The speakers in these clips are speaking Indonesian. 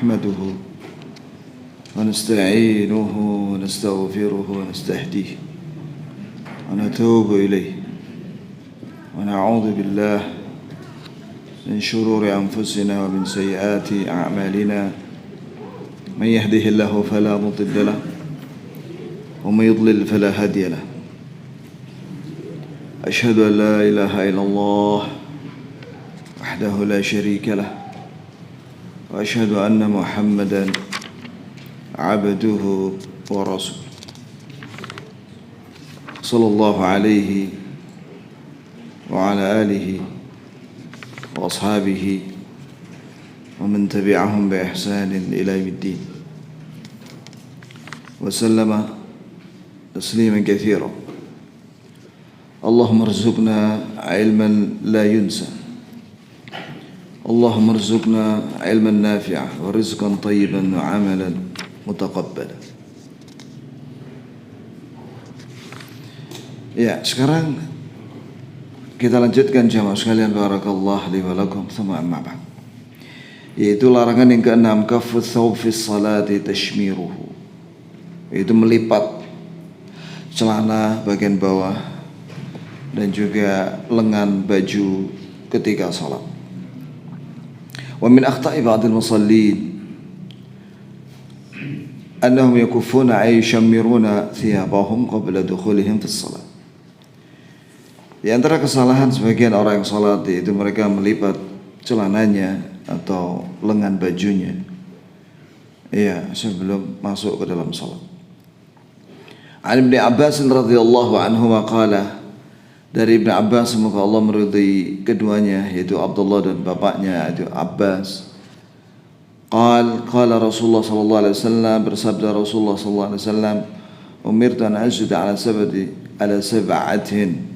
نحمده ونستعينه ونستغفره ونستهديه ونتوب إليه ونعوذ بالله من شرور أنفسنا ومن سيئات أعمالنا من يهده الله فلا مضل له ومن يضلل فلا هادي له أشهد أن لا إله إلا الله وحده لا شريك له وأشهد أن محمدا عبده ورسوله صلى الله عليه وعلى آله وأصحابه ومن تبعهم بإحسان إلى يوم الدين وسلم تسليما كثيرا. اللهم ارزقنا علما لا ينسى، اللهم ارزقنا علما نافعا ورزقا طيبا وعملا متقبلا. Ya, sekarang kita lanjutkan jamaah sekalian, barakallahu li wa lakum, tsumma amma ba'd. Yaitu larangan yang keenam, kaffu thawb fi salati tashmiruhu. Yaitu melipat celana bagian bawah dan juga lengan baju ketika salat. Wa min akhta'i ba'dil musallin annahum yakuffuna ay yushammiruna thiyabahum qabla dukhulihim fi salat. Di antara kesalahan sebagian orang yang salat yaitu mereka melipat celananya atau lengan bajunya sebelum masuk ke dalam salat. An Ibnu Abbas radhiyallahu anhu qala, dari Ibnu Abbas, semoga Allah meridai keduanya, yaitu Abdullah dan bapaknya yaitu Abbas. Qala Rasulullah sallallahu alaihi wasallam, bersabda Rasulullah sallallahu alaihi wasallam, umirtu an asjuda ala sab'atin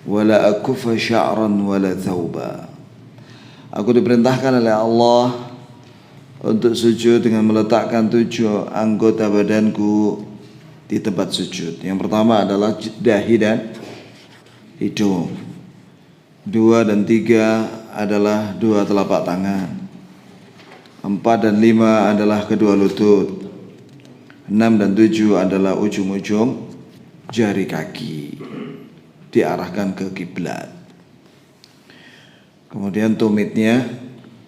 wa la akuffa sya'ran wa la thawba. Aku diperintahkan oleh Allah untuk sujud dengan meletakkan 7 anggota badanku di tempat sujud. Yang pertama adalah dahi dan hidung. 2 dan 3 adalah 2 telapak tangan. 4 dan 5 adalah kedua lutut. 6 dan 7 adalah ujung-ujung jari kaki diarahkan ke kiblat. Kemudian tumitnya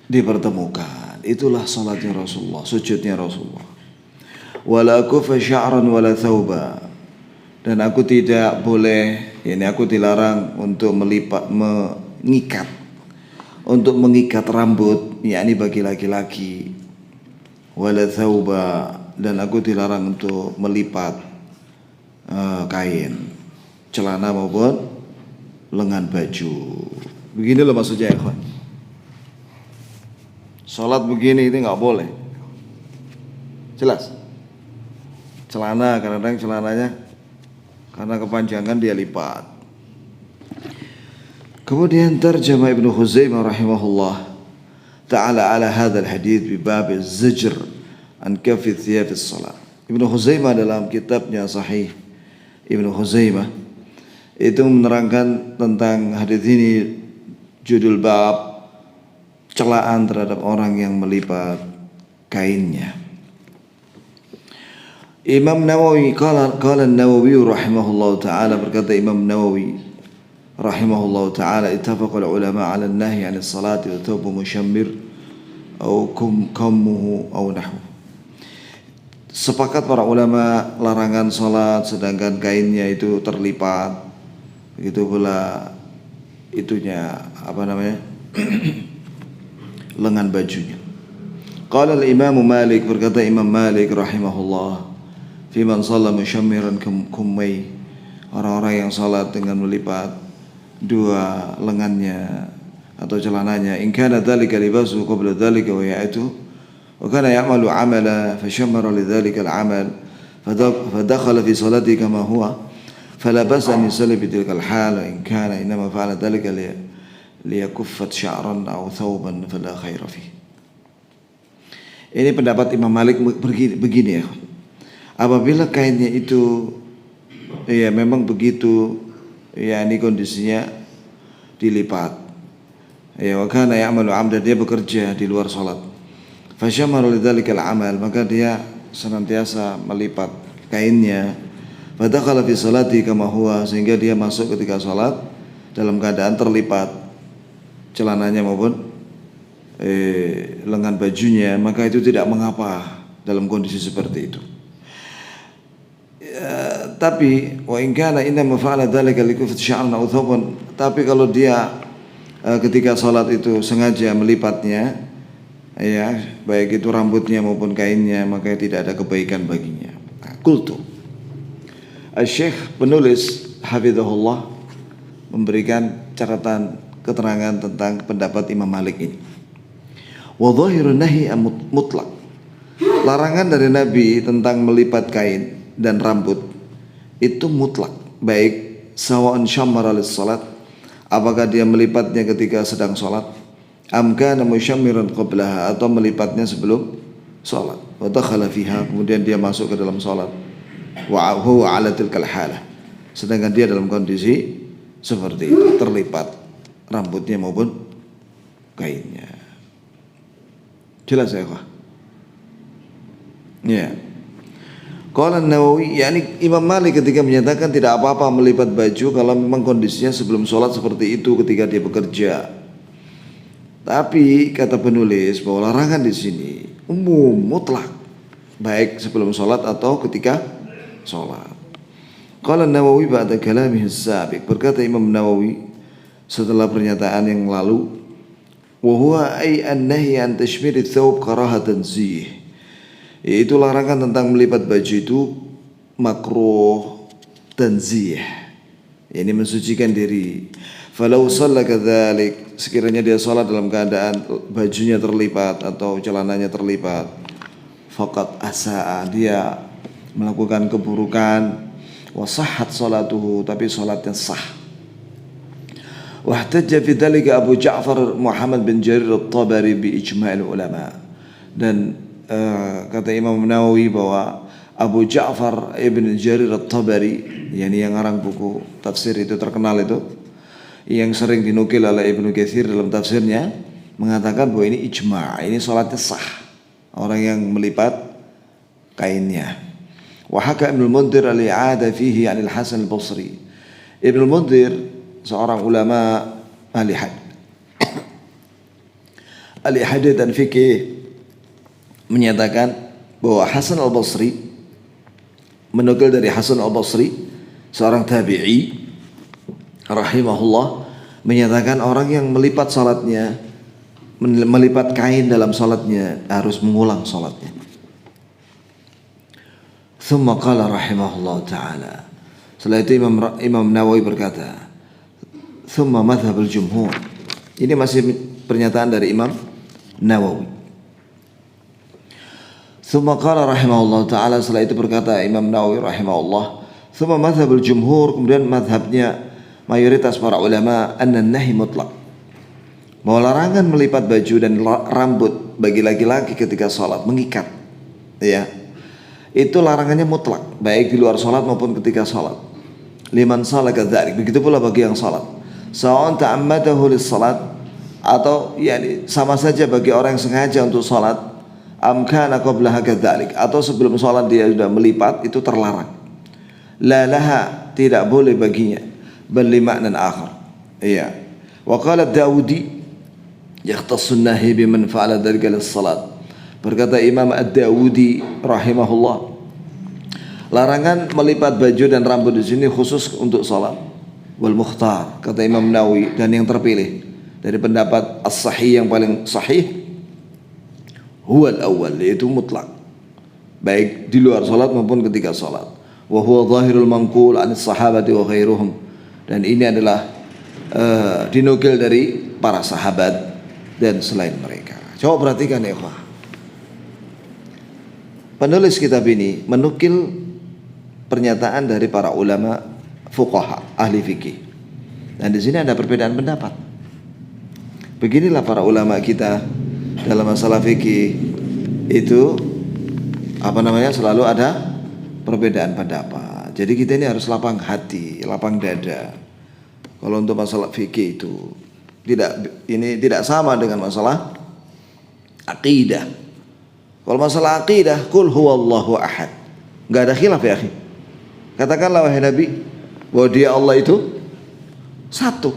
dipertemukan. Itulah salatnya Rasulullah, sujudnya Rasulullah. Wala akufa sya'ran wala thawba. Dan aku tidak boleh, aku dilarang untuk mengikat rambut, bagi laki-laki. Wala thawba, dan aku dilarang untuk melipat kain, celana maupun lengan baju. Begini loh maksudnya, ikhwan. Salat begini itu nggak boleh. Jelas? Celana, kadang-kadang celananya karena kepanjangan dia lipat. Kemudian terjemah Ibnu Khuzaimah rahimahullah ta'ala ala hadzal hadits bi bab az-zajr an kaffi thiyab as-salat. Ibnu Khuzaimah dalam kitabnya Sahih Ibnu Khuzaimah itu menerangkan tentang hadis ini, judul bab celaan terhadap orang yang melipat kainnya. Imam Nawawi qala an-Nawawi rahimahullahu taala, berkata Imam Nawawi rahimahullahu taala, ittafaqa al-ulama 'ala an-nahy 'an as-salati wa thawb mushammir aw kammuhu aw nahwu. Sepakat para ulama larangan salat sedangkan kainnya itu terlipat. Begitu pula itunya lengan bajunya. Qala al-Imam Malik, berkata Imam Malik rahimahullah, fi man shalla mushammiran kummai, orang-orang yang salat dengan melipat 2 lengannya atau celananya, in kana dzalika libasu qabla dzalika wa ya'tu wa kana ya'malu 'amala fashammara lidzalika al-'amal fadakhala fi salati kama huwa fala ba'sa an yusalli bi tilka al-hal, in kana inma fa'ala dzalika liyakuffat sya'ran aw thawban fala khaira fihi. Ini pendapat Imam Malik begini ya. Apabila kainnya itu memang begitu, ini kondisinya dilipat, wa kana ya'malu 'amdan, dia bekerja di luar salat, Fasyamara lidzalikal amal, maka dia senantiasa melipat kainnya. Fadakhala fi salati kama huwa, sehingga dia masuk ketika salat dalam keadaan terlipat celananya maupun lengan bajunya, maka itu tidak mengapa dalam kondisi seperti itu. Tapi wa in kana inna fa'ala dzalika likufat sya'ran aw thawban, tapi kalau dia ketika salat itu sengaja melipatnya, ya baik itu rambutnya maupun kainnya, maka tidak ada kebaikan baginya. Qultu, Syekh penulis hafizahullah memberikan catatan keterangan tentang pendapat Imam Malik ini. Wa dhahirun nahi mutlaq, larangan dari Nabi tentang melipat kain dan rambut itu mutlak, baik sawa'an syammara lis salat, apakah dia melipatnya ketika sedang salat, am kana musyammiran qablaha, atau melipatnya sebelum salat, wa dakhala fiha, kemudian dia masuk ke dalam salat, wa huwa ala tilkal halah, sedangkan dia dalam kondisi seperti itu, terlipat rambutnya maupun kainnya. Jelas ya, Pak? Ya. Qala An-Nawawi, yakni Imam Malik ketika menyatakan tidak apa-apa melipat baju kalau memang kondisinya sebelum sholat seperti itu ketika dia bekerja. Tapi kata penulis bahwa larangan di sini umum, mutlak, baik sebelum sholat atau ketika sholat. Qala An-Nawawi ba'da kalamihi as-sabiq, berkata Imam Nawawi setelah pernyataan yang lalu, wa huwa ay an-nahy an tashmir ats-thawb karahatan zih, yaitu larangan tentang melipat baju itu makruh tanzih, ini mensucikan diri. Falau shalla kadzalik, sekiranya dia salat dalam keadaan bajunya terlipat atau celananya terlipat, faqad asaa, dia melakukan keburukan, wa sahhat salatuhu, tapi salatnya sah. Wahtajja fi dzalika Abu Ja'far Muhammad bin Jarir at-Tabari bi ijma'il ulama, dan kata Imam Nawawi bahwa Abu Ja'far ibn Jarir at-Tabari, yakni yang ngarang buku tafsir itu terkenal itu, yang sering dinukil oleh Ibnu Katsir dalam tafsirnya, mengatakan bahwa ini ijma', ini salatnya sah orang yang melipat kainnya. Wa haka Ibnu Mundhir al-i'ada fihi 'anil Hasan al-Basri. Ibnu Mundhir seorang ulama ahli hadits dan fikih menyatakan bahwa Hasan al-Basri menukil dari Hasan al-Basri, seorang tabi'i rahimahullah, menyatakan orang yang melipat salatnya, melipat kain dalam salatnya harus mengulang salatnya. Thumma qala rahimahullah ta'ala, setelah itu Imam Nawawi berkata, thumma madhhabul jumhur, ini masih pernyataan dari Imam Nawawi. Thumma qala rahimahullah ta'ala, setelah itu berkata Imam Nawawi rahimahullah, thumma madhhabul jumhur, kemudian madhabnya mayoritas para ulama, anna nahi mutlak, bahwa larangan melipat baju dan rambut bagi laki-laki ketika sholat, mengikat, ya, itu larangannya mutlak, baik di luar sholat maupun ketika sholat. Liman salaka dzalik, begitu pula bagi yang sholat, sawa'an ta'ammadahu lis-salat, atau yakni sama saja bagi orang yang sengaja untuk sholat, amkana qablaha kadzalik, atau sebelum sholat dia sudah melipat, itu terlarang. La laha, tidak boleh baginya, bal li ma'nan akhar. Iya. Wa qala Ad-Daudi yakhtassu an-nahy biman fa'ala dzalika lis-salat. Berkata Imam Ad-Daudi rahimahullah, larangan melipat baju dan rambut di sini khusus untuk salat. Wal mukhtar, kata Imam Nawawi, dan yang terpilih dari pendapat as-sahih, yang paling sahih, huwa al-awwal, yaitu mutlak, baik di luar salat maupun ketika salat. Wa huwa zahirul manqul 'anis sahabati wa ghairuhum, dan ini adalah dinukil dari para sahabat dan selain mereka. Coba perhatikan ya, ikhwah. Penulis kitab ini menukil pernyataan dari para ulama fuqaha, ahli fikih. Dan di sini ada perbedaan pendapat. Beginilah para ulama kita dalam masalah fikih itu selalu ada perbedaan pendapat. Jadi kita ini harus lapang hati, lapang dada. Kalau untuk masalah fikih itu tidak sama dengan masalah akidah. Kalau masalah akidah, qul huwallahu ahad. Enggak ada khilaf ya, akhi. Katakanlah wahai Nabi bahwa dia Allah itu satu.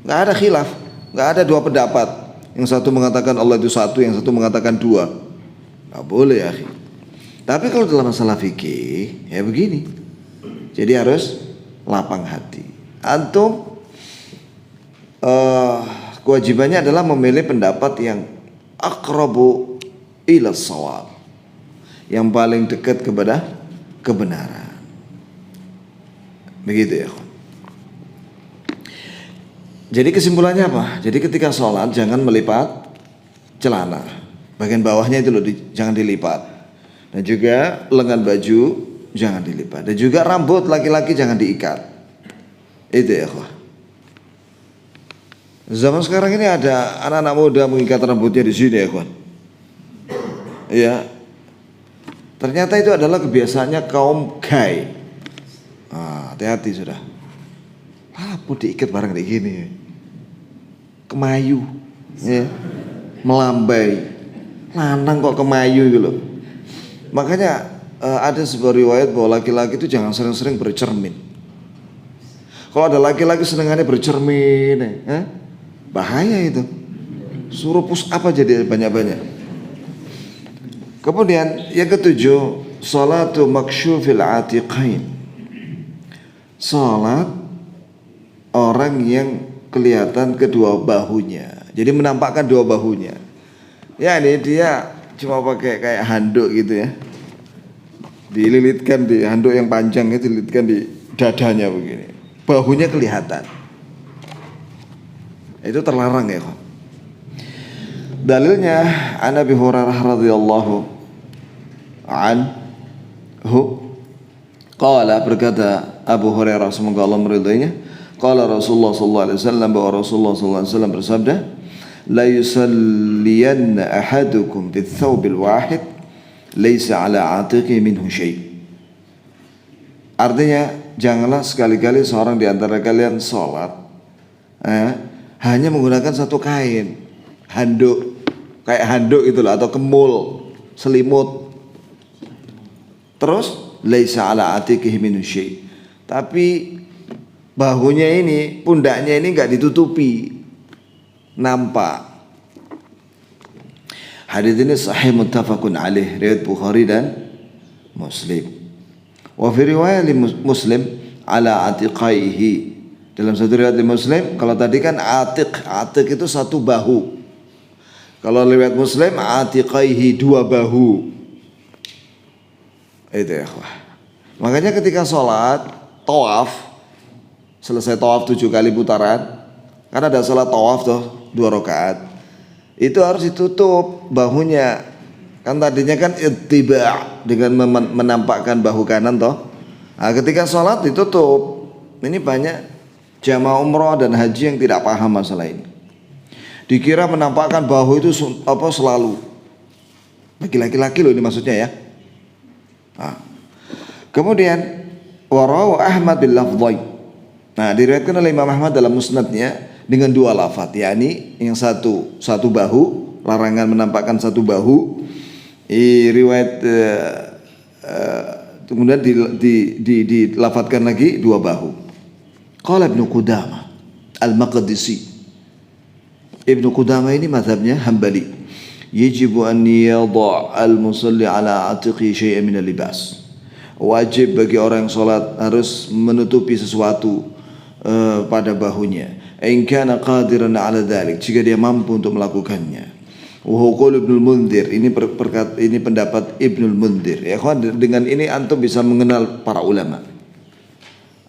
Enggak ada khilaf, enggak ada dua pendapat. Yang satu mengatakan Allah itu satu, yang satu mengatakan dua. Enggak boleh ya, akhi. Tapi kalau dalam masalah fikih, ya begini. Jadi harus lapang hati. Antum kewajibannya adalah memilih pendapat yang aqrabu ila shawab, yang paling dekat kepada kebenaran. Begitu ya. Jadi kesimpulannya apa? Jadi ketika sholat jangan melipat celana, bagian bawahnya itu loh jangan dilipat, dan juga lengan baju jangan dilipat, dan juga rambut laki-laki jangan diikat. Itu ya. Zaman sekarang ini ada anak-anak muda mengikat rambutnya di sini ya kawan. Iya. Ternyata itu adalah kebiasaannya kaum gay. Hati-hati sudah. Apa diikat barang kayak gini? Kemayu, ya. Melambai. Lanang kok kemayu gitu loh. Makanya ada sebuah riwayat bahwa laki-laki itu jangan sering-sering bercermin. Kalau ada laki-laki senengannya bercermin, bahaya itu. Suruh push up aja dia banyak-banyak. Kemudian yang ketujuh, salatu maksyufil atiqain. Salat orang yang kelihatan kedua bahunya. Jadi menampakkan dua bahunya. Ya ini dia cuma pakai kayak handuk gitu ya. Dililitkan di handuk yang panjang itu dililitkan di dadanya begini. Bahunya kelihatan. Itu terlarang ya, Pak. Dalilnya an Abi Hurairah radhiyallahu anhu qala, berkata Abu Hurairah semoga Allah meridainya, qala Rasulullah sallallahu alaihi wasallam, bahwa Rasulullah sallallahu alaihi wasallam bersabda, la yusalliyanna ahadukum bits-thawbil wahid laisa ala atiqi minhu syai'. Artinya janganlah sekali-kali seorang di antara kalian sholat hanya menggunakan satu kain, handuk, kayak handuk itulah, atau kemul, selimut. Terus laisa ala atiqihi min syai', tapi bahunya ini, pundaknya ini enggak ditutupi, nampak. Hadis ini sahih muttafaqun alaih, riwayat Bukhari dan Muslim. Wa fi riwayat Muslim ala atiqaihi, dalam satu riwayat Muslim, kalau tadi kan atiq itu satu bahu. Kalau riwayat Muslim atiqaihi, dua bahu. Itu ya. Makanya ketika sholat tawaf, selesai tawaf 7 kali putaran, karena ada sholat tawaf tuh 2 rakaat, itu harus ditutup bahunya. Kan tadinya kan ittiba' dengan menampakkan bahu kanan toh. Nah, ketika sholat ditutup. Ini banyak jamaah umroh dan haji yang tidak paham masalah ini. Dikira menampakkan bahu itu selalu. Bagi laki-laki loh ini maksudnya ya. Nah, kemudian warawu Ahmad bil lafdhain. Nah, diriwayatkan oleh Imam Ahmad dalam musnadnya dengan 2 lafaz, yakni yang satu bahu, larangan menampakkan satu bahu. Riwayat kemudian dilafadzkan lagi 2 bahu. Qala Ibnu Qudamah Al-Maqdisi. Ibnu Qudamah ini mazhabnya Hambali. Yajibu an yadha' al-musalli ala atiqi syai'an min al-libas. Wajib bagi orang yang salat harus menutupi sesuatu pada bahunya. In kana qadiran ala dzalik, jika dia mampu untuk melakukannya. Wa qaul Ibnu Mundzir, ini pendapat Ibnu Mundzir. Ya kawan, dengan ini antum bisa mengenal para ulama.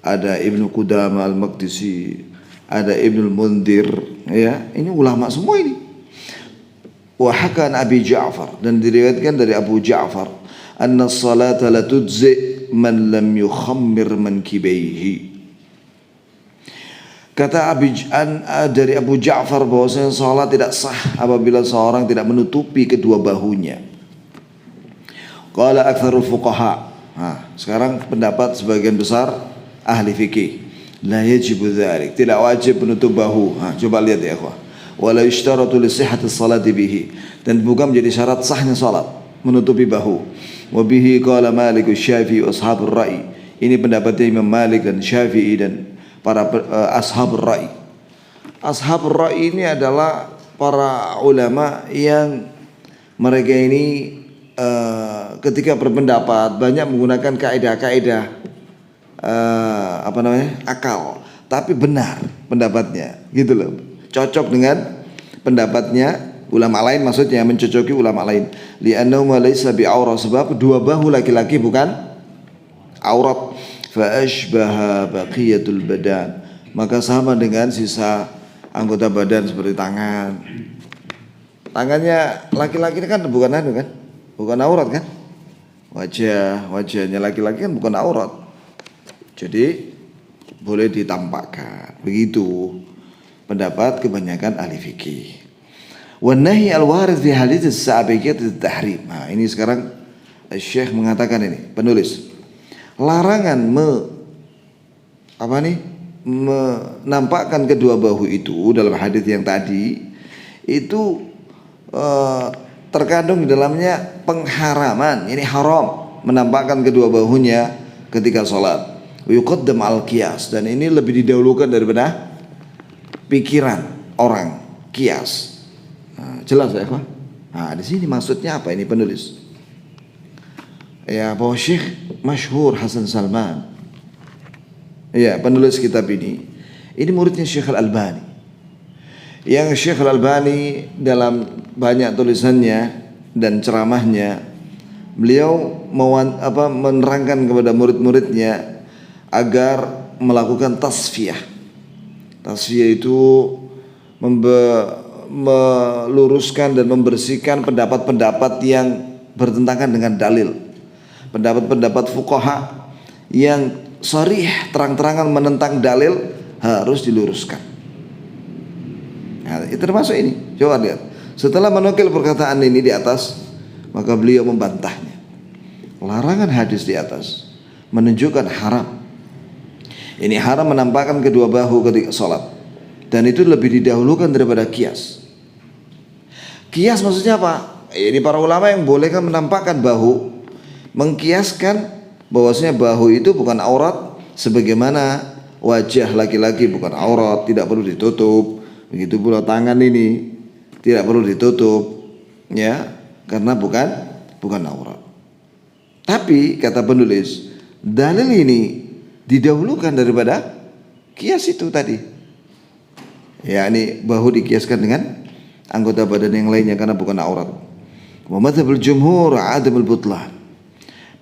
Ada Ibnu Qudamah Al-Maqdisi, ada Ibnu Mundzir, ya. Ini ulama semua ini. Wa hakan Abi Ja'far, dan diriwayatkan dari Abu Ja'far, anna salata la tujzi man lam yukhammir mankibaihi. Kata dari Abu Ja'far bahwasanya salat tidak sah apabila seorang tidak menutupi kedua bahunya. Qala aktsarul fuqaha. Nah, sekarang pendapat sebagian besar ahli fikih, la yajibu dzalik, tidak wajib menutup bahu. Coba lihat ya, ikhwah. wa la yushtaratu li sihhati sholati bihi, dan bukan menjadi syarat sahnya salat menutupi bahu. Wa bihi qala Malik Syafi'i wa ashabur ra'i. Ini pendapatnya Imam Malik dan Syafi'i dan para ashabur ra'i. Ashabur ra'i ini adalah para ulama yang mereka ini ketika berpendapat banyak menggunakan kaidah-kaidah akal, tapi benar pendapatnya, gitu loh. Cocok dengan pendapatnya ulama lain, maksudnya mencocoki ulama lain. Li'annahu laysa bi'aurah, sebab dua bahu laki-laki bukan aurat. Fa ashbaha baqiyatul badan, maka sama dengan sisa anggota badan seperti tangan. Tangannya laki-laki ini kan bukan bukan aurat kan? Wajahnya laki-laki kan bukan aurat. Jadi boleh ditampakkan. Begitu pendapat kebanyakan ahli fikih. Wan nahi al-warid fi hadits as-sabiqat at-tahrim. Nah, ini sekarang Syekh mengatakan ini, penulis. Larangan menampakkan kedua bahu itu dalam hadis yang tadi itu terkandung di dalamnya pengharaman. Ini haram menampakkan kedua bahunya ketika sholat. Yuqaddam al-qiyas, dan ini lebih didahulukan daripada pikiran orang, qiyas. Nah, jelas ya, Pak? Nah, di sini maksudnya apa ini penulis? Ya, bahwa Syekh masyhur Hasan Salman, ya, penulis kitab ini muridnya Syekh Al-Albani. Yang Syekh Al-Albani dalam banyak tulisannya dan ceramahnya, beliau menerangkan kepada murid-muridnya agar melakukan tasfiyah. Tasfiyah itu meluruskan dan membersihkan pendapat-pendapat yang bertentangan dengan dalil. Pendapat-pendapat fuqaha yang sharih terang-terangan menentang dalil harus diluruskan. Nah, itu termasuk ini. Coba lihat. Setelah menukil perkataan ini di atas, maka beliau membantahnya. Larangan hadis di atas menunjukkan haram. Ini haram menampakkan kedua bahu ketika sholat, dan itu lebih didahulukan daripada qiyas. Qiyas maksudnya apa? Ini para ulama yang bolehkan menampakkan bahu, mengkiaskan bahwasanya bahu itu bukan aurat, sebagaimana wajah laki-laki bukan aurat, tidak perlu ditutup. Begitu pula tangan ini tidak perlu ditutup, ya, karena bukan aurat. Tapi kata penulis, dalil ini didahulukan daripada qiyas itu tadi. Ya, ini bahu dikiaskan dengan anggota badan yang lainnya karena bukan aurat. Wa madzhabul jumhur adamul butlan.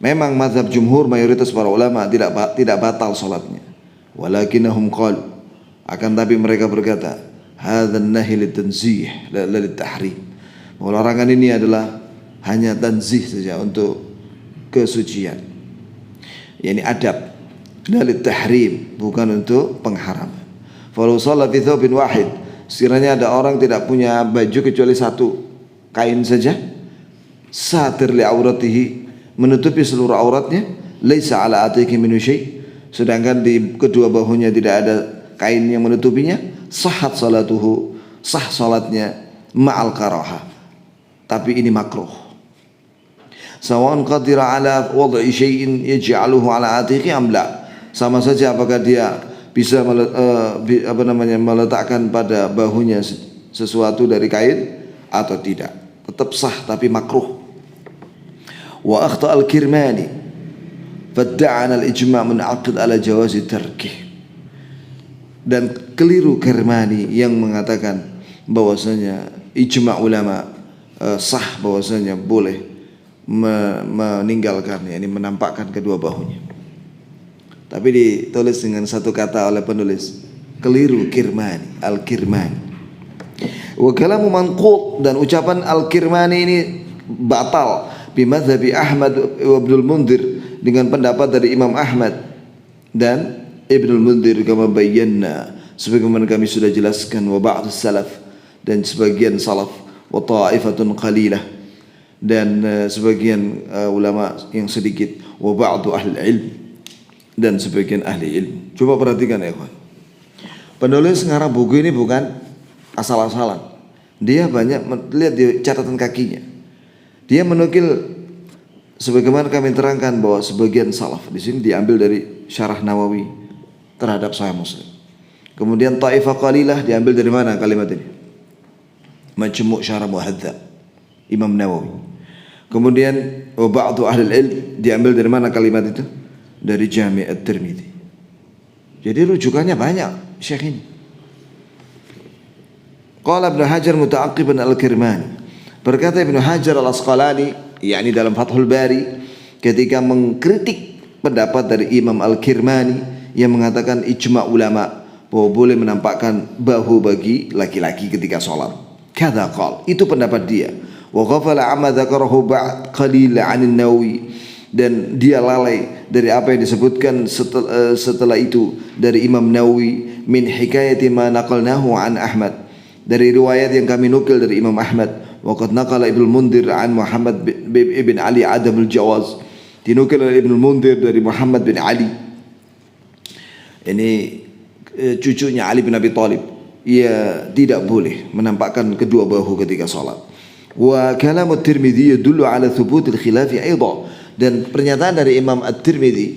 Memang mazhab jumhur, mayoritas para ulama tidak batal salatnya. Walakinnahum qalu, akan tapi mereka berkata, hadzal nahi litanzih la litahrim. Larangan ini adalah hanya tanzih saja, untuk kesucian. Yani adab, la litahrim, bukan untuk pengharaman. Falau shalla fi thawbin wahid, sekiranya ada orang tidak punya baju kecuali satu kain saja, satir li auratihi, menutupi seluruh auratnya, laisa ala atiqi min syai', sedangkan di kedua bahunya tidak ada kain yang menutupinya, sahhat salatuhu, sah salatnya, ma'al karaha, tapi ini makruh. Sawan qadira ala wad'i syai'in yaj'aluhu ala atiqi am la, sama saja apakah dia bisa meletakkan pada bahunya sesuatu dari kain atau tidak, tetap sah tapi makruh. Wa akhta al-Kirmani fadda'ana al-ijma' mun'aqid ala jawazi tarkih, dan keliru Kirmani yang mengatakan bahwasanya ijma' ulama sah bahwasanya boleh meninggalkan, yakni menampakkan kedua bahunya. Tapi ditulis dengan satu kata oleh penulis, keliru Kirmani, al-Kirmani. Wa kalamu manqut, dan ucapan al-Kirmani ini batal bi madzhabi Ahmad wa Ibnul Mundhir, dengan pendapat dari Imam Ahmad dan Ibnul Mundhir, kama bayyana, sebagaimana kami sudah jelaskan, wa ba'd salaf, dan sebagian salaf, wa ta'ifatun qalilah, dan sebagian ulama yang sedikit, wa ba'du ahli ilm, dan sebagian ahli ilmu. Coba perhatikan ya kawan. Penulis ngarang buku ini bukan asal-asalan. Dia banyak lihat di catatan kakinya. Dia menukil sebagaimana kami terangkan bahwa sebagian salaf di sini diambil dari Syarah Nawawi terhadap Sahih Muslim. Kemudian Taifah Qalilah diambil dari mana kalimat ini? Majmu' Syarah Muhadzab Imam Nawawi. Kemudian wa ba'du ahli ilm diambil dari mana kalimat itu? Dari Jami' At-Tirmidzi. Jadi rujukannya banyak Syekh ini. Qala Ibnu Hajar muta'aqqiban Al-Kirmani. Berkata Ibnu Hajar Al-Asqalani, yakni dalam Fathul Bari, ketika mengkritik pendapat dari Imam Al-Kirmani yang mengatakan ijma' ulama bahwa boleh menampakkan bahu bagi laki-laki ketika sholat. Kada qal, itu pendapat dia. Wa ghafala amma dzakarahu ba'd qalil 'an an-Nawawi, dan dia lalai dari apa yang disebutkan setelah itu dari Imam Nawawi min hikayati ma naqalnahu an Ahmad, dari riwayat yang kami nukil dari Imam Ahmad. Wa qad naqala Ibnu Mundhir an Muhammad bin Ali adam al-jawaz, dinukil oleh Ibnu Mundhir dari Muhammad bin Ali, ini cucunya Ali bin Abi Thalib, ia tidak boleh menampakkan kedua bahu ketika salat. Wa kalam At-Tirmidzi yadullu ala thubut al-khilaf aidan, dan pernyataan dari Imam At-Tirmidzi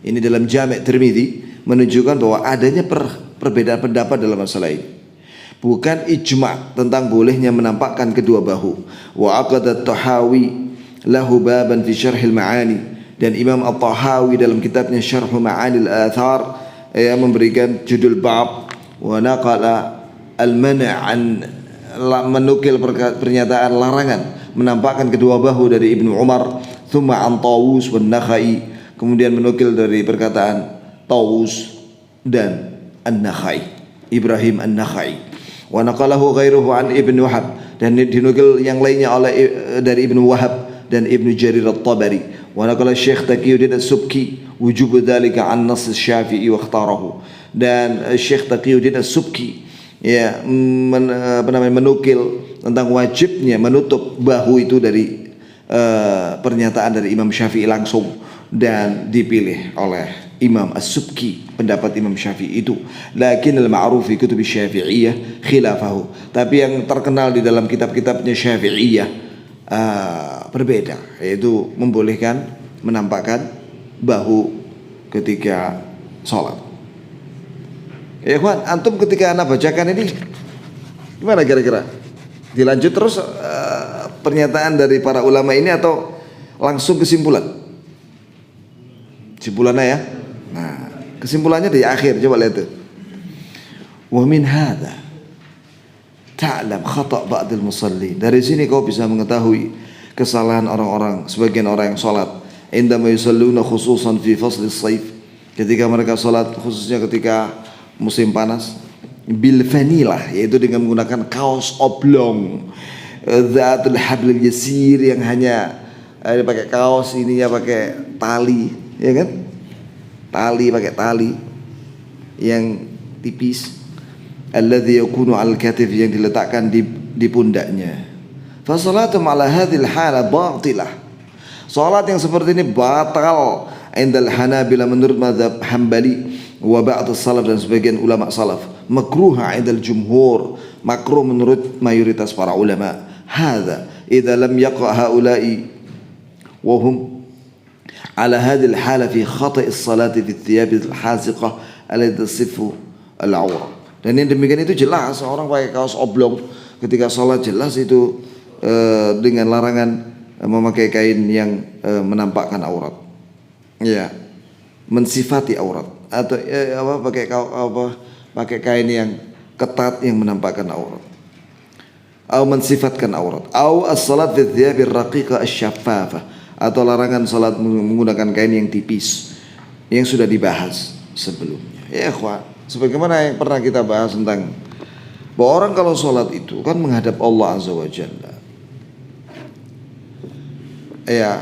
ini dalam Jami' Tirmidzi menunjukkan bahwa adanya perbedaan pendapat dalam masalah ini. Bukan ijma' tentang bolehnya menampakkan kedua bahu. Wa aqada At-Tahawi lahu baban fi syarh al-ma'ani, dan Imam At-Tahawi dalam kitabnya Syarh Ma'ani al-Athar memberikan judul bab wa naqala al-man' an, menukil pernyataan larangan menampakkan kedua bahu dari Ibnu Umar, thumma an Tawus wan Nakhai, kemudian menukil dari perkataan Tawus dan An-Nakhai, Ibrahim An-Nakhai. Wa naqalahu ghairuhu an Ibnu Wahab, dan dinukil yang lainnya oleh dari Ibnu Wahab dan Ibnu Jarir At-Tabari. Wa naqala Syekh Taqiyuddin As-Subki wujub dzalika an nass Asy-Syafi'i wa ikhtarahu, dan Syekh Taqiyuddin As-Subki menukil tentang wajibnya menutup bahu itu dari pernyataan dari Imam Syafi'i langsung, dan dipilih oleh Imam As-Subki pendapat Imam Syafi'i itu. Lakin al-ma'ruf fi kutub Syafi'iyah khilafahu, tapi yang terkenal di dalam kitab-kitabnya Syafi'iyah berbeda, yaitu membolehkan menampakkan bahu ketika sholat. Ya kawan, antum ketika anak bacakan ini gimana kira-kira? Dilanjut terus pernyataan dari para ulama ini atau langsung kesimpulan? Kesimpulannya ya. Nah, kesimpulannya di akhir, coba lihat tuh. Wa min hadza ta'lam khata' ba'd al-musallin. Dari sini kau bisa mengetahui kesalahan orang-orang, sebagian orang yang salat indama yusalluna khususan fi fasl as-sayf, ketika mereka salat khususnya ketika musim panas, bil fanilah, yaitu dengan menggunakan kaos oblong dzatul hablil yasir, yang hanya pakai kaos ininya pakai tali, ya kan? Pakai tali yang tipis, alladzi yakunu al katif, yang diletakkan di pundaknya. Fa salatum ala hadhil hala batilah, salat yang seperti ini batal indal Hanabila menurut mazhab Hambali, wa ba'd salaf dan sebagian ulama salaf, makruha indal jumhur, makruh menurut mayoritas para ulama. Hadza idza lam yaqa haula'i wa hum ala hadhihi al-hala fi khata' as-salati fi thiyab al-haziqah allati tasifu al-awra. Dan yang demikian itu jelas, orang pakai kaos oblong ketika salat jelas itu dengan larangan memakai kain yang menampakkan aurat. Ya, mensifati aurat, atau pakai kain yang ketat yang menampakkan aurat, atau mensifatkan aurat, atau as-salat fi thiyabir raqiqah asy-syaffafa, atau larangan salat menggunakan kain yang tipis yang sudah dibahas sebelumnya. Ya ikhwan, sebagaimana yang pernah kita bahas tentang bahwa orang kalau salat itu kan menghadap Allah Azza wa Jalla. Ya,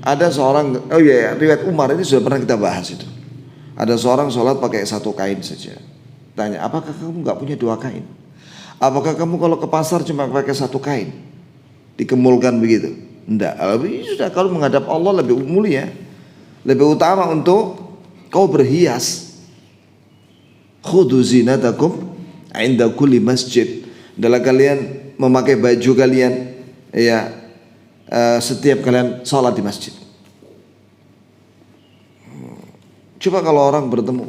ada seorang, riwayat Umar ini sudah pernah kita bahas itu. Ada seorang sholat pakai satu kain saja. Tanya, apakah kamu nggak punya dua kain? Apakah kamu kalau ke pasar cuma pakai satu kain? Dikemulkan begitu? Enggak. Sudah, kalau menghadap Allah lebih mulia, lebih utama untuk kau berhias. Khudhu zinatakum inda kulli masjid. adalah kalian memakai baju kalian ya setiap kalian sholat di masjid. Coba kalau orang bertemu,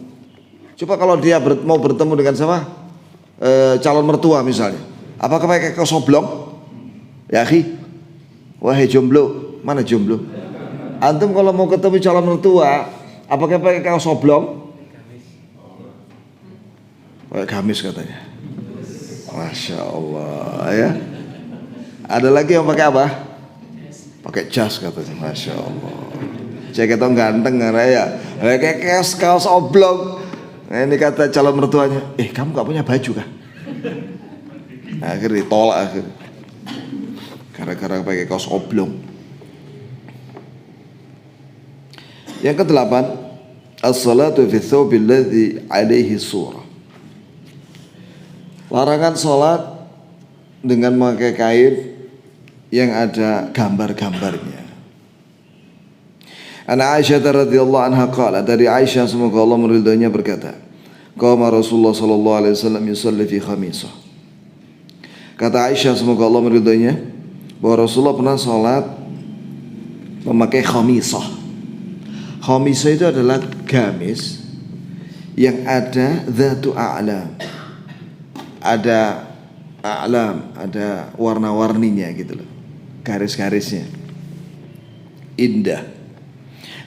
coba kalau dia mau bertemu dengan siapa? Calon mertua misalnya, apakah pakai kaos oblong? Ya akhi, wahai jomblo, mana jomblo? Antum kalau mau ketemu calon mertua, apakah pakai kaos oblong? Pakai gamis katanya. Masya Allah ya. Ada lagi yang pakai apa? Pakai jas katanya. Masya Allah. Cek itu ganteng kan ya. Kayak kaos oblong. Nah, ini kata calon mertuanya, kamu gak punya baju kah? Akhirnya ditolak akhirnya. Gara-gara pakai kaos oblong. Yang kedelapan, as-salatu fi thawbil ladzi alaihi surah. Larangan sholat dengan memakai kain yang ada gambar-gambarnya. Ana Aisyah radhiyallahu anha qala, dari Aisyah semoga Allah meridhoinya berkata, qama Rasulullah sallallahu alaihi wasallam yusalli fi khamisah. Kata Aisyah semoga Allah meridhoinya bahwa Rasulullah pernah salat memakai khamisah. Khamisah itu adalah gamis yang ada dzatu a'lam. Ada a'lam, ada warna-warninya gitu loh. Garis-garisnya indah.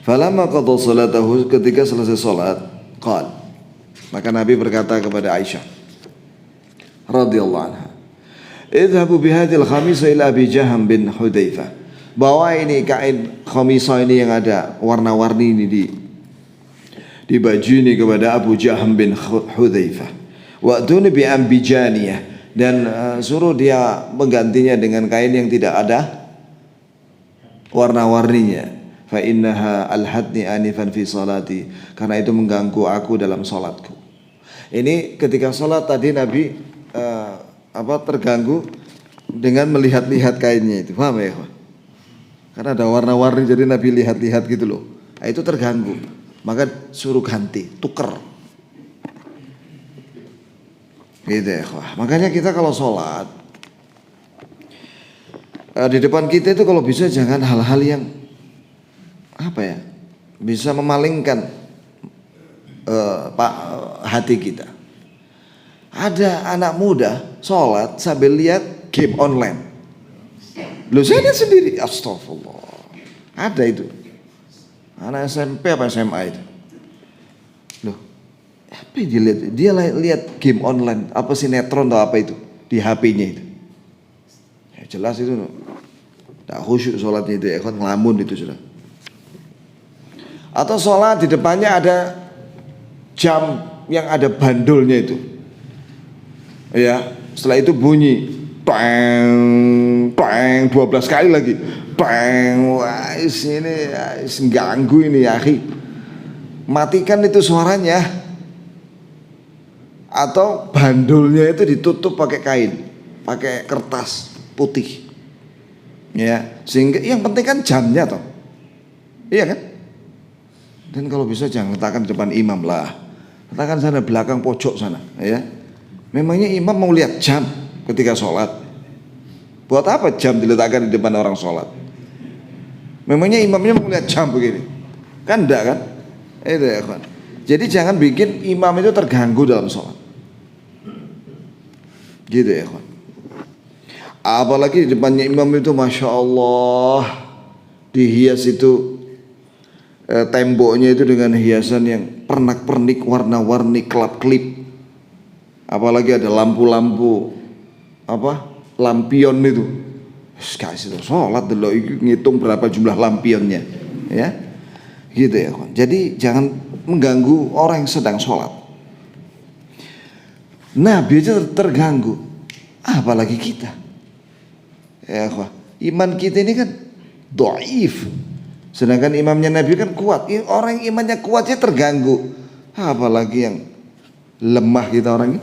Falamma qada salatahu, ketika selesai salat, qala, maka Nabi berkata kepada Aisyah radhiyallahu anha, idhabu bihadhil khamisah ila Abi Jaham bin Hudzaifah. Bawa ini kain khamisah ini yang ada warna-warni ini di baju ini kepada Abu Jaham bin Hudzaifah. Wa'duni bi ambijaniyah, dan suruh dia menggantinya dengan kain yang tidak ada warna-warninya. Fa innaha alhadni anifan fi salati, karena itu mengganggu aku dalam salatku. Ini ketika salat tadi Nabi terganggu dengan melihat-lihat kainnya itu. Paham ya? Karena ada warna-warni jadi Nabi lihat-lihat gitu loh. Nah, itu terganggu. Maka suruh ganti, tuker. Gitu ya, makanya kita kalau sholat di depan kita itu kalau bisa jangan hal-hal yang bisa memalingkan hati kita. Ada anak muda sholat sambil lihat game online. Loh, saya lihat sendiri, astagfirullah. Ada itu anak SMP apa SMA itu. Loh, apa yang dia lihat? Dia lihat game online, apa sinetron atau apa itu di HP-nya itu. Ya, jelas itu tak khusyuk sholatnya itu, kan ngelamun itu sudah. Atau sholat di depannya ada jam yang ada bandolnya itu. Ya, setelah itu bunyi peng peng 12 kali lagi. Peng, wah ini ganggu ini ya, akhi. Matikan itu suaranya. Atau bandolnya itu ditutup pakai kain, pakai kertas putih. Ya, sehingga yang penting kan jamnya toh. Iya kan? Dan kalau bisa jangan letakkan di depan imam lah. Letakkan sana belakang pojok sana, ya. Memangnya imam mau lihat jam ketika sholat? Buat apa jam diletakkan di depan orang sholat? Memangnya imamnya mau lihat jam begini? Kan enggak kan? Itu ya kan. Jadi jangan bikin imam itu terganggu dalam sholat. Gitu ya kan. Apalagi di depannya imam itu Masya Allah dihias itu temboknya itu dengan hiasan yang pernak-pernik warna-warni kelap-kelip. Apalagi ada lampu-lampu lampion itu. Kasih sholat dulu ngitung berapa jumlah lampionnya, ya. Gitu ya kan. Jadi jangan mengganggu orang yang sedang sholat. Nabi aja terganggu, apalagi kita. Ya kan. Iman kita ini kan dhaif. Sedangkan imamnya Nabi kan kuat. Orang yang imannya kuatnya terganggu, apalagi yang lemah kita orang ini.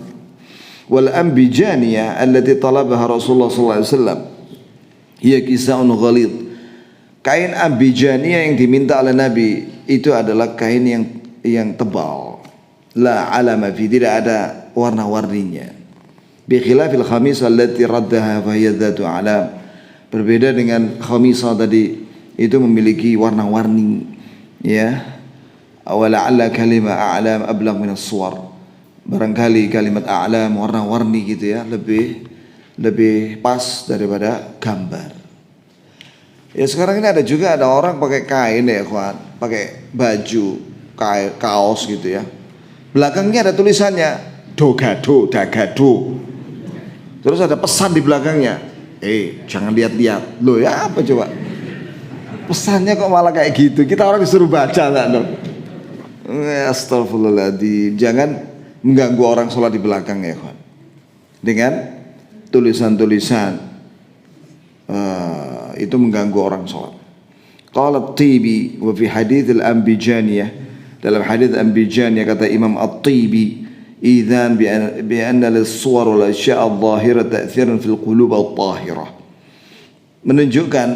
Wal ambijaniyah allati talabaha Rasulullah sallallahu alaihi wasallam hiya kisa'un ghalid. Kain ambijaniyah yang diminta oleh Nabi itu adalah kain yang tebal. La alama fi, tidak ada warna-warninya. Bi khilafil khamisah allati raddaha fa hiya dzatu alam. Berbeda dengan khamisah tadi, itu memiliki warna-warni, ya. Wala'alla kalimah a'lam ablagh min as-suwar. Barangkali kalimat a'lam, warna-warni gitu ya, lebih pas daripada gambar. Ya sekarang ini ada orang pakai kain ya kawan, pakai baju kaos gitu ya. Belakangnya ada tulisannya dogado, dagado. Terus ada pesan di belakangnya. Jangan lihat-lihat. Loh ya apa coba? Pesannya kok malah kayak gitu. Kita orang disuruh baca enggak dong? Astagfirullahaladzim. Jangan mengganggu orang sholat di belakang ya kawan. Dengan tulisan-tulisan itu mengganggu orang sholat. Qala At-Tibi wa fi hadits al-Ambijaniyah, dalam hadits Ambijaniyah kata Imam At-Tibi, idzan bi anna lis-suwar wal asya' adh-dhahira ta'thiran fil qulub at-tahirah. Menunjukkan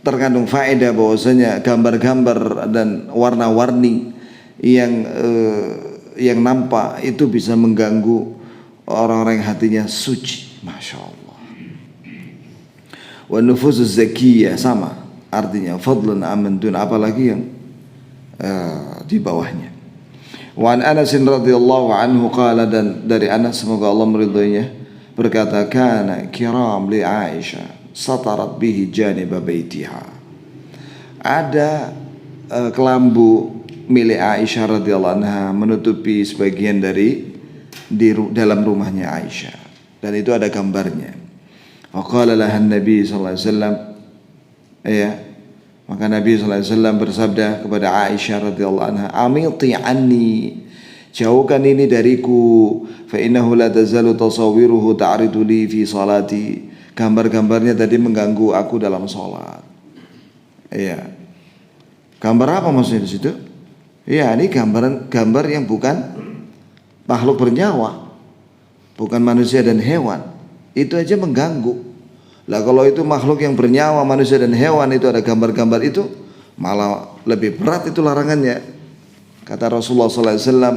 terkandung faedah bahwasanya gambar-gambar dan warna-warni yang nampak itu bisa mengganggu orang-orang yang hatinya suci. Masya Allah. Wa nufuzuz zakiyah, sama artinya fadlan amman dun, apalagi yang di bawahnya. Wa an Anas radhiyallahu anhu qala, dan dari Anas semoga Allah meridhoinya berkata, kana kiram li Aisyah satarat bihi janiba baitiha. Ada kelambu milik Aisyah radhiyallahu anha menutupi sebagian dari dalam rumahnya Aisyah, dan itu ada gambarnya. Wa qala laha Nabi sallallahu alaihi wasallam, ya, maka Nabi sallallahu alaihi wasallam bersabda kepada Aisyah radhiyallahu anha, amiti anni, jauhkan ini dariku, fa innahu la tazalu tasawiruhu ta'ridu li fi salati, gambar-gambarnya tadi mengganggu aku dalam salat. Iya. Gambar apa maksudnya di situ? Iya, ini gambar yang bukan makhluk bernyawa, bukan manusia dan hewan. Itu aja mengganggu. Lah kalau itu makhluk yang bernyawa, manusia dan hewan, itu ada gambar-gambar, itu malah lebih berat itu larangannya. Kata Rasulullah sallallahu alaihi wasallam,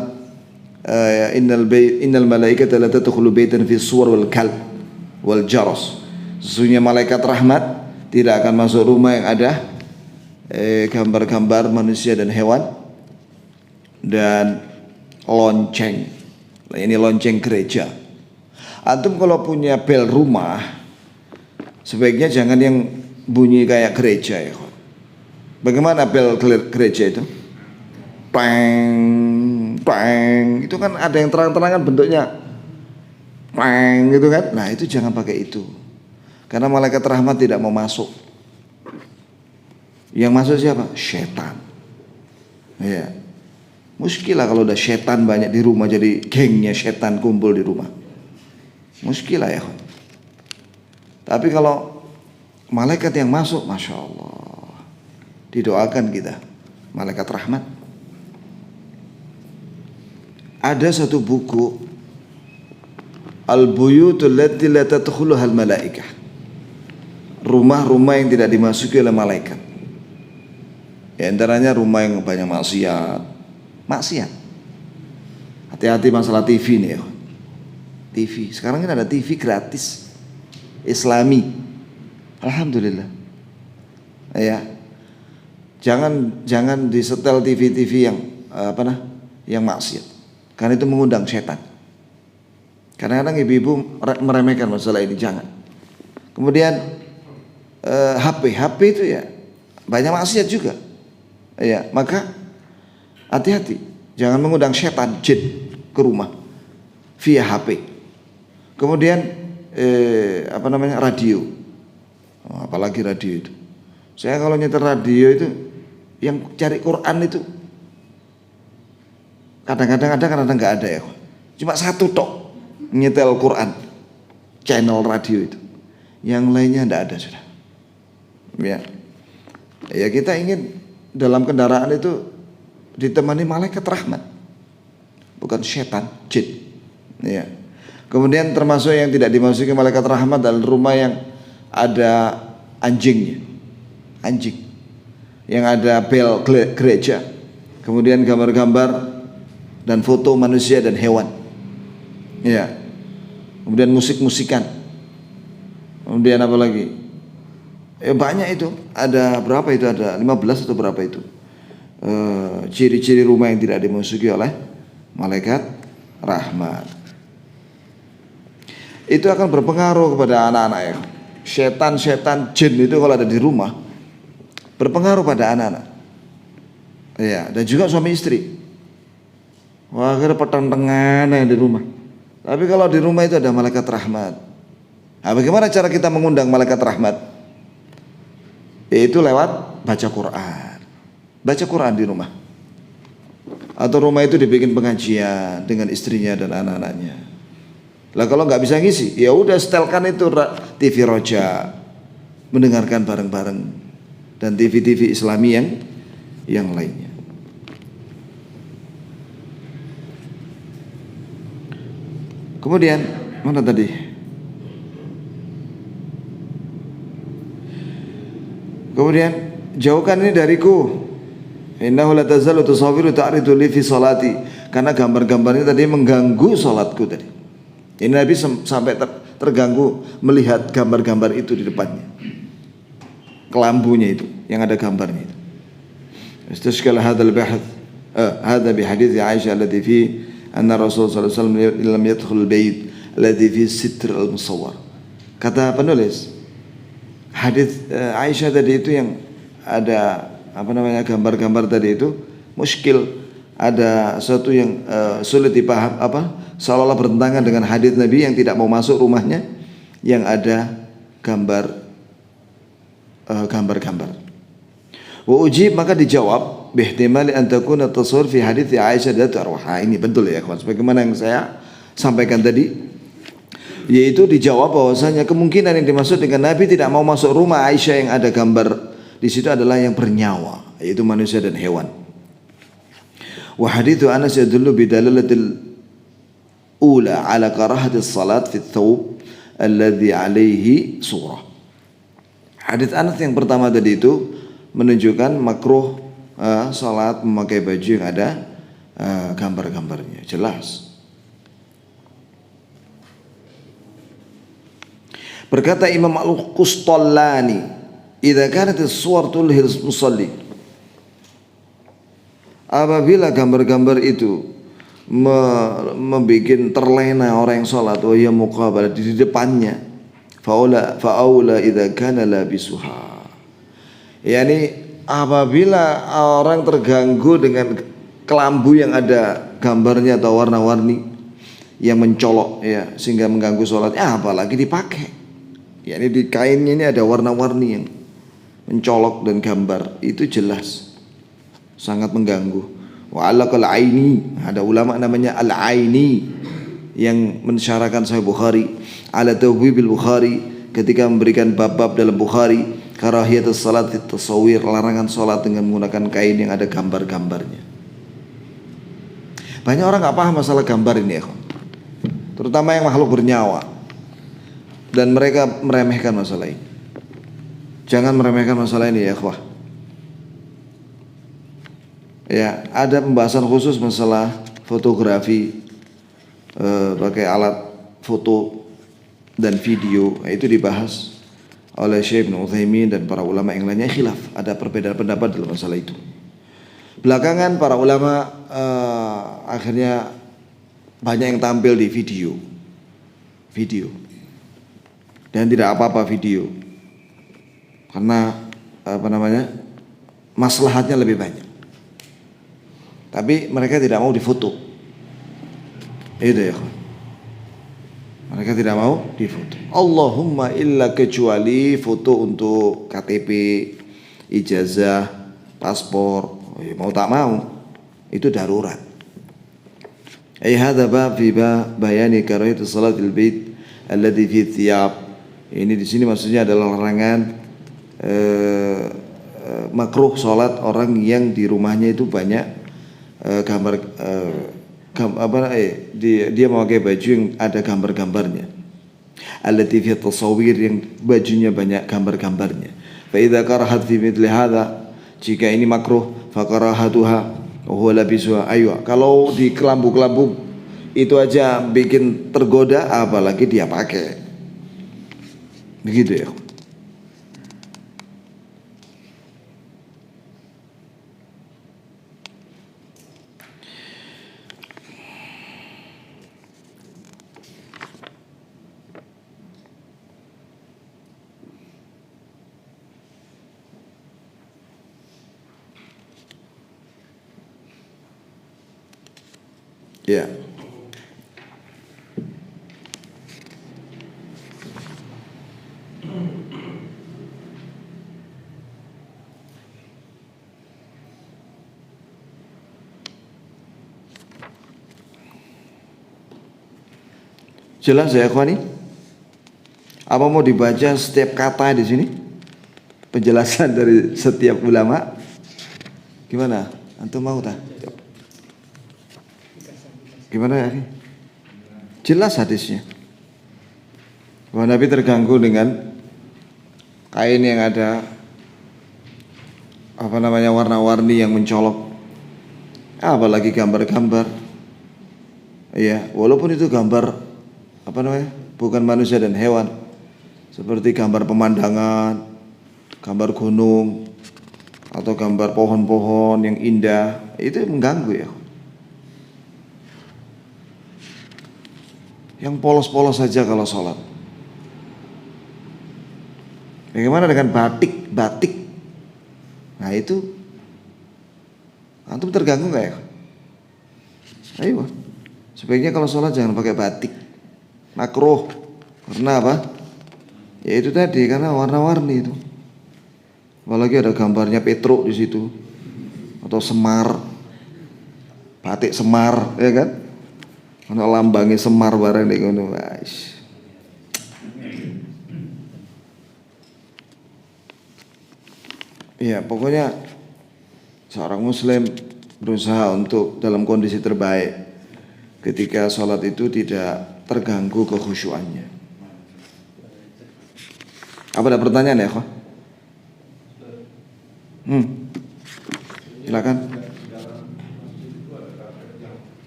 innal malaikata la tadkhulu baitan fi suwar wal kalb wal jaras. Sesungguhnya malaikat rahmat tidak akan masuk rumah yang ada gambar-gambar manusia dan hewan dan lonceng. Ini lonceng gereja. Antum kalau punya bel rumah, sebaiknya jangan yang bunyi kayak gereja ya. Bagaimana bel gereja itu? Peng, peng. Itu kan ada yang terang-terangan bentuknya. Peng gitu kan. Nah itu jangan pakai itu. Karena malaikat rahmat tidak mau masuk. Yang masuk siapa? Setan. Ya. Muskilah kalau udah setan banyak di rumah, jadi gengnya setan kumpul di rumah. Muskilah ya. Tapi kalau malaikat yang masuk, Masya Allah, didoakan kita, malaikat rahmat. Ada satu buku, Al-Buyutul Lati La Tadkhuluhal Malaikah, rumah-rumah yang tidak dimasuki oleh malaikat. Ya, antaranya rumah yang banyak maksiat. Hati-hati masalah TV nih ya. TV, sekarang kan ada TV gratis Islami, alhamdulillah. Ya, jangan disetel TV yang yang maksiat, karena itu mengundang setan. Kadang-kadang ibu-ibu meremehkan masalah ini, jangan. Kemudian HP itu ya banyak maksiat juga. Ya, maka hati-hati, jangan mengundang setan jin ke rumah via HP. Kemudian radio, apalagi radio itu. Saya kalau nyetel radio itu, yang cari Quran itu kadang-kadang ada, kadang-kadang nggak ada ya. Cuma satu tok nyetel Quran, channel radio itu. Yang lainnya nggak ada sudah. Ya kita ingin dalam kendaraan itu ditemani malaikat rahmat, bukan setan jin. Ya. Kemudian termasuk yang tidak dimasuki malaikat rahmat adalah rumah yang ada anjingnya, anjing, yang ada bel gereja, kemudian gambar-gambar dan foto manusia dan hewan. Ya, kemudian musik-musikan, kemudian apa lagi? Banyak itu. Ada berapa itu? Ada 15 atau berapa itu? Ciri-ciri rumah yang tidak dimasuki oleh malaikat rahmat. Itu akan berpengaruh kepada anak-anak ya. Setan-setan jin itu kalau ada di rumah berpengaruh pada anak-anak. Ya, dan juga suami istri. Wah, akhirnya pertentangan yang di rumah. Tapi kalau di rumah itu ada malaikat rahmat. Nah, bagaimana cara kita mengundang malaikat rahmat? Yaitu lewat baca Quran. Baca Quran di rumah. Atau rumah itu dibikin pengajian dengan istrinya dan anak-anaknya. Lah kalau nggak bisa ngisi, ya udah setelkan itu TV Roja, mendengarkan bareng-bareng, dan TV-TV Islami yang lainnya. Kemudian mana tadi? Kemudian jauhkan ini dariku. Innahu la tazalu tusawiru ta'ridu li fi salati. Karena gambar-gambarnya tadi mengganggu salatku tadi. Ini Nabi sampai terganggu melihat gambar-gambar itu di depannya. Kelambunya itu yang ada gambarnya itu. Istashkala hadzal bahth hadza bi hadits Aisyah allati fi anna Rasulullah sallallahu alaihi wasallam lam yadkhul al-bait alladhi fi sitr al-musawwar. Kata penulis, hadis Aisyah tadi itu yang ada gambar-gambar tadi itu muskil, ada sesuatu yang sulit dipaham, seolah-olah bertentangan dengan hadis Nabi yang tidak mau masuk rumahnya yang ada gambar-gambar. Wa ujib, maka dijawab bihtimali an takuna tasawwur fi hadits Aisyah datu arwah. Ini betul ya kawan, sebagaimana yang saya sampaikan tadi, yaitu dijawab bahwasanya kemungkinan yang dimaksud dengan Nabi tidak mau masuk rumah Aisyah yang ada gambar di situ adalah yang bernyawa, yaitu manusia dan hewan. Wa haditsu Anas yadullu bi dalalatil ula ala karahatis salat fi thawb alladhi alaihi surah. Hadits Anas yang pertama tadi itu menunjukkan makruh salat memakai baju yang ada gambar-gambarnya, jelas. Berkata Imam Al-Qustallani, idza kanat as-suwar tulhil musalli, apabila gambar-gambar itu membuat terlena orang yang salat, wa ya muqabalah di depannya, faula idza kana labisuha, yakni apabila orang terganggu dengan kelambu yang ada gambarnya atau warna-warni yang mencolok ya sehingga mengganggu sholatnya, apalagi dipakai, yakni di kainnya ini ada warna-warni yang mencolok dan gambar, itu jelas sangat mengganggu. Wa alaqal aini, ada ulama namanya al-aini yang mensyarahkan Sahih Bukhari ala tawbibil Bukhari ketika memberikan bab-bab dalam Bukhari, karahiyatus salat fit tasawir, larangan salat dengan menggunakan kain yang ada gambar-gambarnya. Banyak orang nggak paham masalah gambar ini ya, terutama yang makhluk bernyawa, dan mereka meremehkan masalah ini. Jangan meremehkan masalah ini ya ikhwah. Ya, ada pembahasan khusus masalah fotografi pakai alat foto dan video, itu dibahas oleh Syekh Ibnu Utsaimin dan para ulama yang lainnya. Khilaf, ada perbedaan pendapat dalam masalah itu. Belakangan para ulama akhirnya banyak yang tampil di video dan tidak apa-apa video, karena maslahatnya lebih banyak. Tapi mereka tidak mau difoto. Itu ya, mereka tidak mau difoto. Allahumma illa kecuali foto untuk KTP, ijazah, paspor, mau tak mau itu darurat. Ai hadza bab fi bayani karahiyatus salatil bait alladhi fi thiyab. Ini di sini maksudnya adalah larangan makruh salat orang yang di rumahnya itu banyak dia memakai baju yang ada gambar-gambarnya. Allati fi tasawir, yang bajunya banyak gambar-gambarnya. Fa idza karahat fi mithli hadza, jika ini makruh, fa karahatuha wa huwa labisuha. Ayo, kalau di kelambu-kelambu itu aja bikin tergoda, apalagi dia pakai. Begitu ya. Ya. Jelas ya, ikhwani? Apa mau dibaca setiap kata di sini? Penjelasan dari setiap ulama? Gimana? Antum mau tak? Gimana ya? Jelas hadisnya. Bahwa Nabi terganggu dengan kain yang ada warna-warni yang mencolok, apalagi gambar-gambar. Iya, walaupun itu gambar bukan manusia dan hewan, seperti gambar pemandangan, gambar gunung, atau gambar pohon-pohon yang indah, itu mengganggu ya. Yang polos-polos saja kalau sholat. Bagaimana dengan batik? Nah itu, antum terganggu nggak ya? Ayo, sebaiknya kalau sholat jangan pakai batik, makruh. Karena apa? Ya itu tadi, karena warna-warni itu. Apalagi ada gambarnya Petruk di situ, atau Semar, batik Semar, ya kan? Ana lambange Semar bareng nek ngono, guys. Iya, pokoknya seorang muslim berusaha untuk dalam kondisi terbaik ketika sholat itu tidak terganggu kekhusyuannya. Apa ada pertanyaan ya, Kak? Silakan.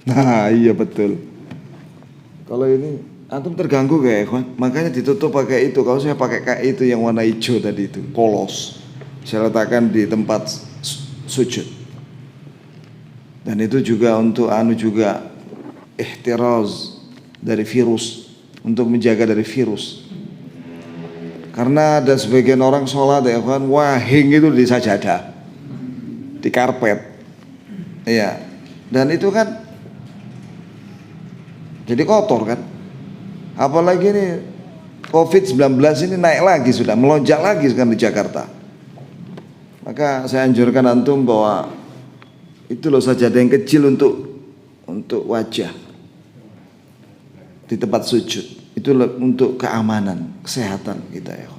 Nah, iya betul. Kalau ini antum terganggu gak ya, kawan? Makanya ditutup pakai itu. Kalau saya pakai kayak itu yang warna hijau tadi itu, polos. Saya letakkan di tempat sujud. Dan itu juga untuk juga ihtiraz dari virus, untuk menjaga dari virus. Karena ada sebagian orang sholat ya kawan, wahing itu di sajadah, di karpet. Iya. Dan itu kan jadi kotor kan. Apalagi ini COVID-19 ini naik lagi, sudah melonjak lagi sekarang di Jakarta. Maka saya anjurkan antum bahwa itu loh sajadah yang kecil untuk wajah di tempat sujud. Itu untuk keamanan, kesehatan kita ya.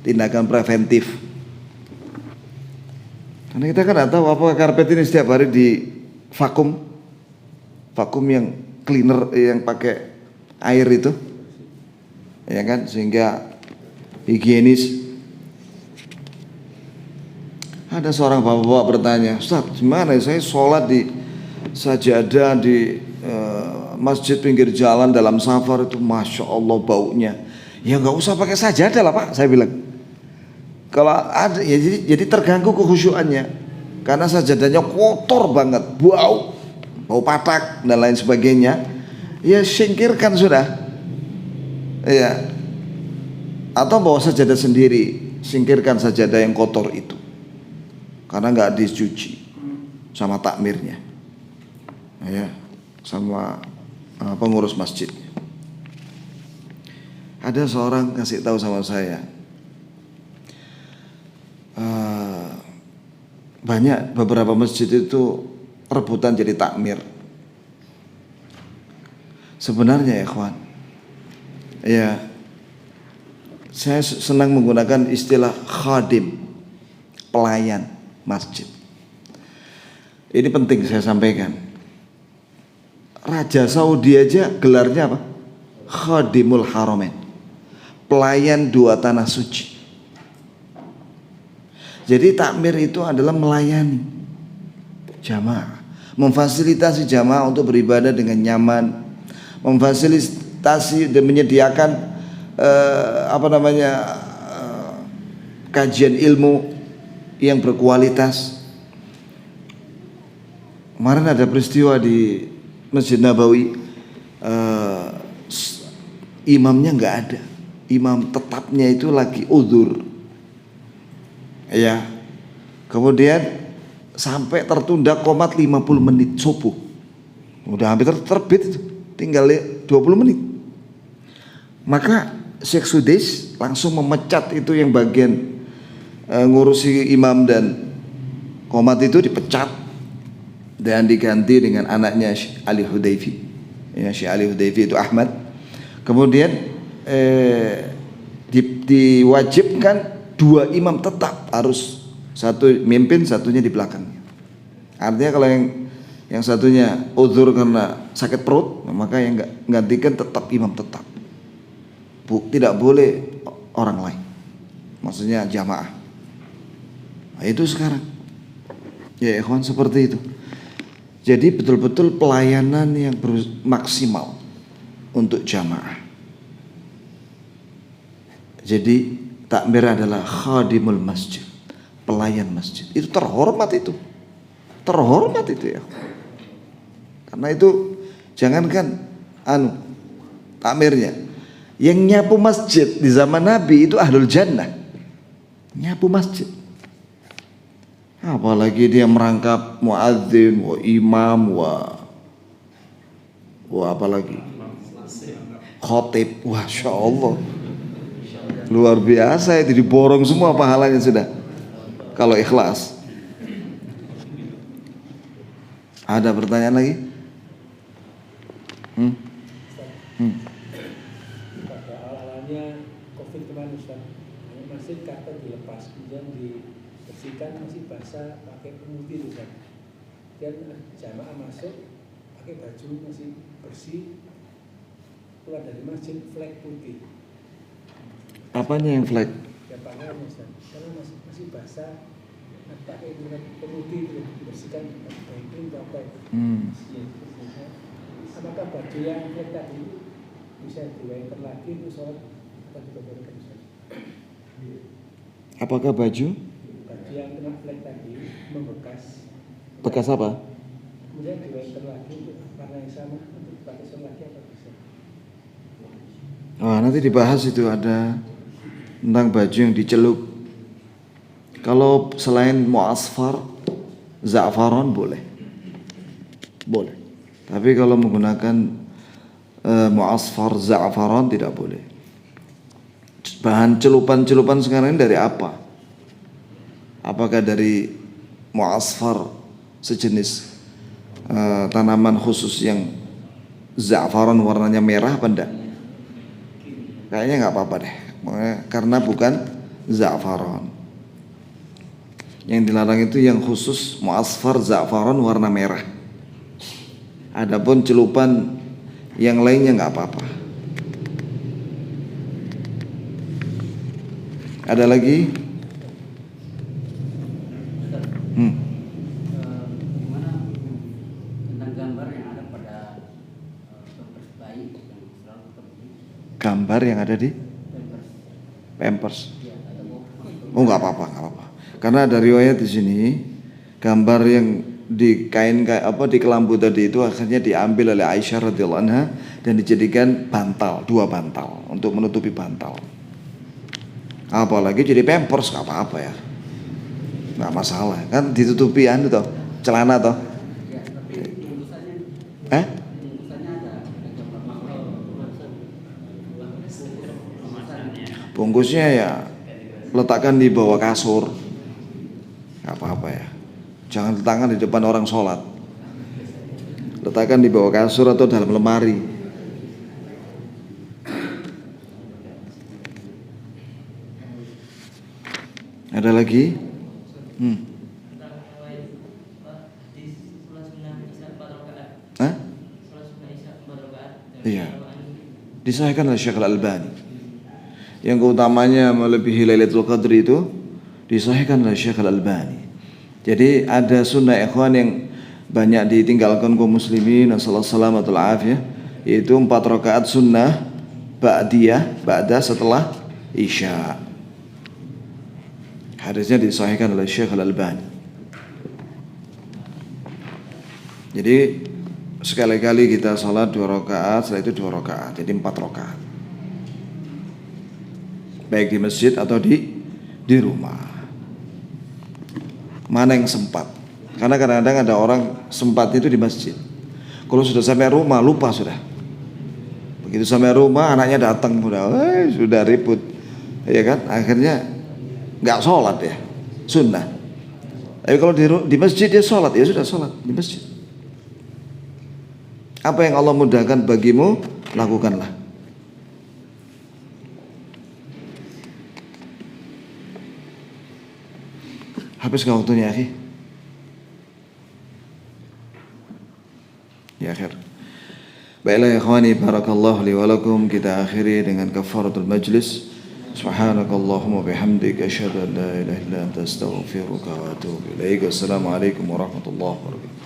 Tindakan preventif. Karena kita kan tidak tahu apakah karpet ini setiap hari di vakum yang cleaner yang pakai air itu, ya kan, sehingga higienis. Ada seorang bapak-bapak bertanya, Ustaz, gimana saya sholat di sajadah di masjid pinggir jalan dalam safar itu, masya Allah baunya. Ya nggak usah pakai sajadah lah Pak, saya bilang. Kalau ada ya jadi terganggu kekhusyuannya karena sajadahnya kotor banget, bau patak dan lain sebagainya. Ya singkirkan sudah. Ya. Atau bawa sajadah sendiri, singkirkan sajadah yang kotor itu. Karena nggak dicuci sama takmirnya. Ya, sama pengurus masjid. Ada seorang kasih tahu sama saya, banyak beberapa masjid itu rebutan jadi takmir. Sebenarnya ya kawan, ya saya senang menggunakan istilah khadim, pelayan masjid. Ini penting saya sampaikan. Raja Saudi aja gelarnya apa? Khadimul Haramain, pelayan dua tanah suci. Jadi takmir itu adalah melayani jamaah, memfasilitasi jamaah untuk beribadah dengan nyaman, memfasilitasi dan menyediakan kajian ilmu yang berkualitas. Kemarin ada peristiwa di Masjid Nabawi, imamnya nggak ada, imam tetapnya itu lagi uzur, ya. Kemudian sampai tertunda qomat 50 menit subuh, udah hampir terbit itu, tinggal 20 menit. Maka Syekh Sudais langsung memecat itu yang bagian ngurusi imam dan qomat itu, dipecat dan diganti dengan anaknya Syekh Ali Hudayfi. Ya, Syekh Ali Hudayfi itu Ahmad. Kemudian diwajibkan 2 imam tetap, harus satu mimpin, satunya di belakangnya. Artinya kalau yang satunya uzur karena sakit perut, maka yang gantikan tetap imam tetap. Tidak boleh orang lain. Maksudnya jamaah. Nah, itu sekarang. Ya ikhwan, seperti itu. Jadi betul-betul pelayanan yang maksimal untuk jamaah. Jadi takmir adalah khadimul masjid, pelayan masjid. Itu terhormat itu. Terhormat itu ya. Karena itu jangankan takmirnya, yang nyapu masjid di zaman Nabi itu ahlul jannah. Nyapu masjid. Apalagi dia merangkap muadzin, imam, apalagi khotib. Masya Allah, luar biasa itu, diborong semua pahalanya sudah kalau ikhlas. Ada pertanyaan lagi? Pada awalnya COVID kemarin Ustaz, masjid karpet dilepas, kemudian dibersihkan, masih basah pakai pemutih Ustaz. Dan jamaah masuk pakai baju masih bersih, keluar dari masjid flag putih. Apanya yang flag? Ya pakaian Ustaz, karena masih basah, pakai pemutih dibersihkan baik ini apa? Apakah baju yang flag tadi bisa diwiper lagi untuk sholat atau dibolehkan Ustaz? Apakah baju? Baju yang kena flag tadi membekas. Bekas apa? Kemudian diwiper lagi untuk warna yang sama untuk dipakai sholat lagi apa bisa? Nanti dibahas itu, ada tentang baju yang dicelup. Kalau selain mu'asfar, za'faron boleh. Boleh. Tapi kalau menggunakan mu'asfar, za'faron tidak boleh. Bahan celupan-celupan sekarang ini dari apa? Apakah dari mu'asfar, sejenis tanaman khusus yang za'faron warnanya merah apa enggak? Kayaknya nggak apa-apa deh, karena bukan za'faron. Yang dilarang itu yang khusus mu'asfar, za'faron warna merah. Adapun celupan yang lainnya nggak apa-apa. Ada lagi? Bagaimana tentang gambar yang ada pada pampers bayi yang selalu ketemu? Gambar yang ada di pampers. Oh nggak apa-apa, nggak apa-apa. Karena ada riwayat di sini gambar yang di kain di kelambu tadi itu akhirnya diambil oleh Aisyah radhiyallahu anha dan dijadikan bantal, 2 bantal untuk menutupi bantal. Apalagi jadi pampers nggak apa-apa ya, nggak masalah kan, ditutupi toh celana toh. Bungkusnya ya letakkan di bawah kasur, nggak apa-apa ya. Jangan letakkan di depan orang sholat. Letakkan di bawah kasur atau dalam lemari. Ada lagi? Hah? Iya. Disahihkan oleh Syekh Al-Albani. Yang keutamanya melebihi Lailatul Qadri itu disahihkan oleh Syekh Al-Albani. Jadi ada sunnah ikhwan yang banyak ditinggalkan kaum muslimin, salamatul afiyah, yaitu 4 rakaat sunnah ba'da setelah isya. Hadisnya disahihkan oleh Syekh Al-Albani. Jadi sekali-kali kita salat 2 rakaat, setelah itu 2 rakaat, jadi 4 rakaat. Baik di masjid atau di rumah. Mana yang sempat? Karena kadang-kadang ada orang sempat itu di masjid. Kalau sudah sampai rumah lupa sudah. Begitu sampai rumah anaknya datang sudah ribut, ya kan? Akhirnya nggak sholat ya, sunnah. Tapi kalau di masjid dia sholat, ya sudah sholat di masjid. Apa yang Allah mudahkan bagimu, lakukanlah. Habiskan waktunya, akhi. Ya akhir. Baiklah ya ikhwani, barakallahu li wa lakum. Kita akhiri dengan kafaratul majlis. Subhanakallahumma bihamdika asyhadu an la ilaha illa anta astaghfiruka wa atubu ilaik. Wassalamualaikum warahmatullahi wabarakatuh.